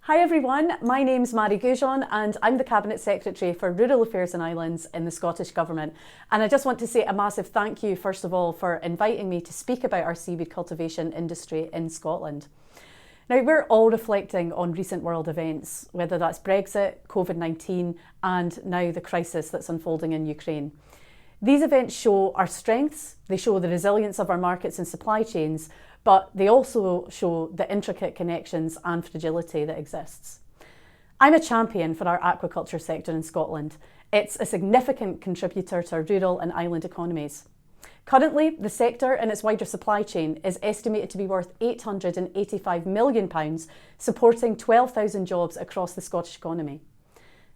Hi everyone, my name's Mairi Gougeon and I'm the Cabinet Secretary for Rural Affairs and Islands in the Scottish Government. And I just want to say a massive thank you, first of all, for inviting me to speak about our seaweed cultivation industry in Scotland. Now, we're all reflecting on recent world events, whether that's Brexit, COVID-19, and now the crisis that's unfolding in Ukraine. These events show our strengths, they show the resilience of our markets and supply chains, but they also show the intricate connections and fragility that exists. I'm a champion for our aquaculture sector in Scotland. It's a significant contributor to our rural and island economies. Currently, the sector and its wider supply chain is estimated to be worth £885 million, supporting 12,000 jobs across the Scottish economy.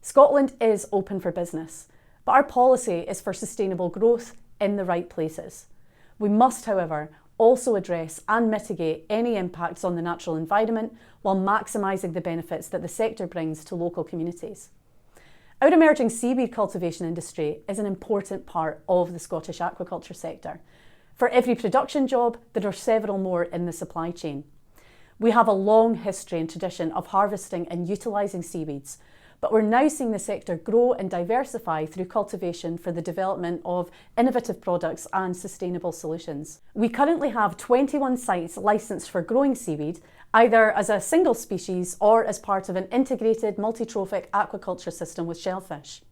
Scotland is open for business, but our policy is for sustainable growth in the right places. We must, however, also address and mitigate any impacts on the natural environment while maximising the benefits that the sector brings to local communities. Our emerging seaweed cultivation industry is an important part of the Scottish aquaculture sector. For every production job, there are several more in the supply chain. We have a long history and tradition of harvesting and utilising seaweeds, but we're now seeing the sector grow and diversify through cultivation for the development of innovative products and sustainable solutions. We currently have 21 sites licensed for growing seaweed, either as a single species or as part of an integrated multi-trophic aquaculture system with shellfish.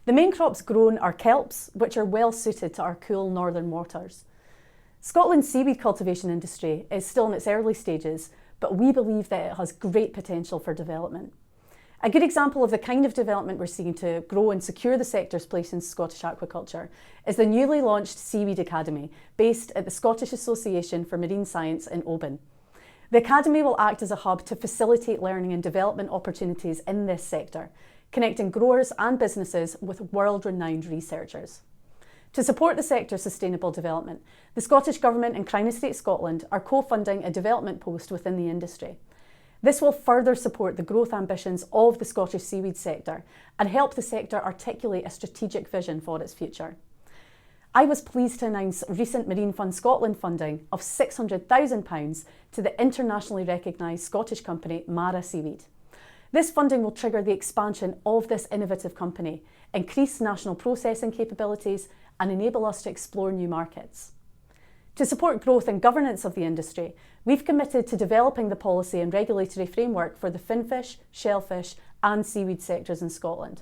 The main crops grown are kelps, which are well suited to our cool northern waters. Scotland's seaweed cultivation industry is still in its early stages, but we believe that it has great potential for development. A good example of the kind of development we're seeing to grow and secure the sector's place in Scottish aquaculture is the newly launched Seaweed Academy, based at the Scottish Association for Marine Science in Oban. The Academy will act as a hub to facilitate learning and development opportunities in this sector, connecting growers and businesses with world-renowned researchers. To support the sector's sustainable development, the Scottish Government and Crown Estate Scotland are co-funding a development post within the industry. This will further support the growth ambitions of the Scottish seaweed sector and help the sector articulate a strategic vision for its future. I was pleased to announce recent Marine Fund Scotland funding of £600,000 to the internationally recognised Scottish company Mairi Seaweed. This funding will trigger the expansion of this innovative company, increase national processing capabilities and enable us to explore new markets. To support growth and governance of the industry, we've committed to developing the policy and regulatory framework for the finfish, shellfish and seaweed sectors in Scotland.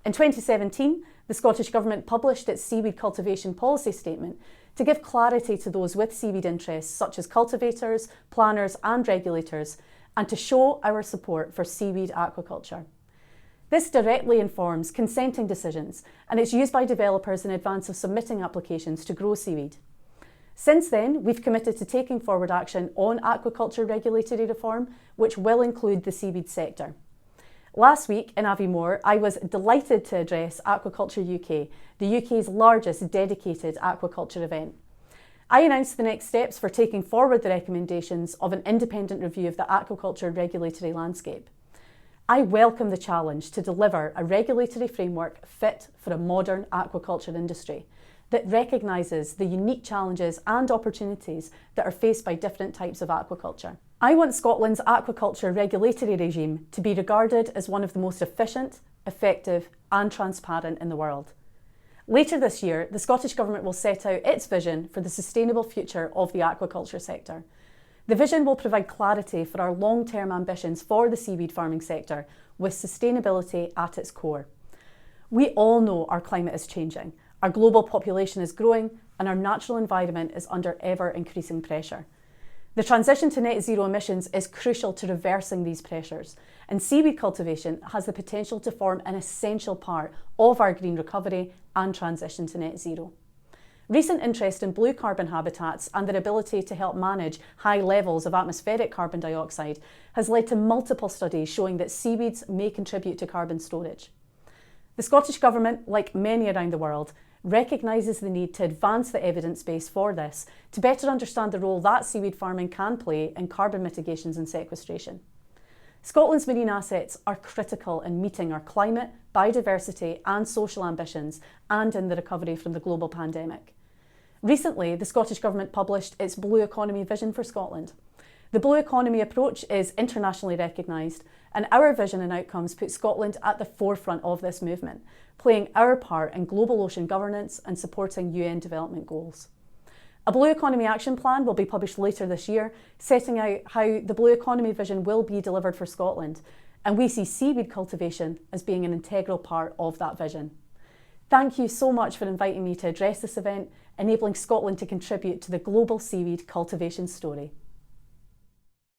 In 2017, the Scottish Government published its seaweed cultivation policy statement to give clarity to those with seaweed interests such as cultivators, planners and regulators, and to show our support for seaweed aquaculture. This directly informs consenting decisions and it's used by developers in advance of submitting applications to grow seaweed. Since then, we've committed to taking forward action on aquaculture regulatory reform, which will include the seaweed sector. Last week in Aviemore, I was delighted to address Aquaculture UK, the UK's largest dedicated aquaculture event. I announced the next steps for taking forward the recommendations of an independent review of the aquaculture regulatory landscape. I welcome the challenge to deliver a regulatory framework fit for a modern aquaculture industry that recognises the unique challenges and opportunities that are faced by different types of aquaculture. I want Scotland's aquaculture regulatory regime to be regarded as one of the most efficient, effective and transparent in the world. Later this year, the Scottish Government will set out its vision for the sustainable future of the aquaculture sector. The vision will provide clarity for our long-term ambitions for the seaweed farming sector, with sustainability at its core. We all know our climate is changing. Our global population is growing and our natural environment is under ever-increasing pressure. The transition to net zero emissions is crucial to reversing these pressures, and seaweed cultivation has the potential to form an essential part of our green recovery and transition to net zero. Recent interest in blue carbon habitats and their ability to help manage high levels of atmospheric carbon dioxide has led to multiple studies showing that seaweeds may contribute to carbon storage. The Scottish Government, like many around the world, recognises the need to advance the evidence base for this to better understand the role that seaweed farming can play in carbon mitigations and sequestration. Scotland's marine assets are critical in meeting our climate, biodiversity and social ambitions and in the recovery from the global pandemic. Recently, the Scottish Government published its Blue Economy Vision for Scotland. The blue economy approach is internationally recognised, and our vision and outcomes put Scotland at the forefront of this movement, playing our part in global ocean governance and supporting UN development goals. A Blue Economy Action Plan will be published later this year, setting out how the blue economy vision will be delivered for Scotland, and we see seaweed cultivation as being an integral part of that vision. Thank you so much for inviting me to address this event, enabling Scotland to contribute to the global seaweed cultivation story.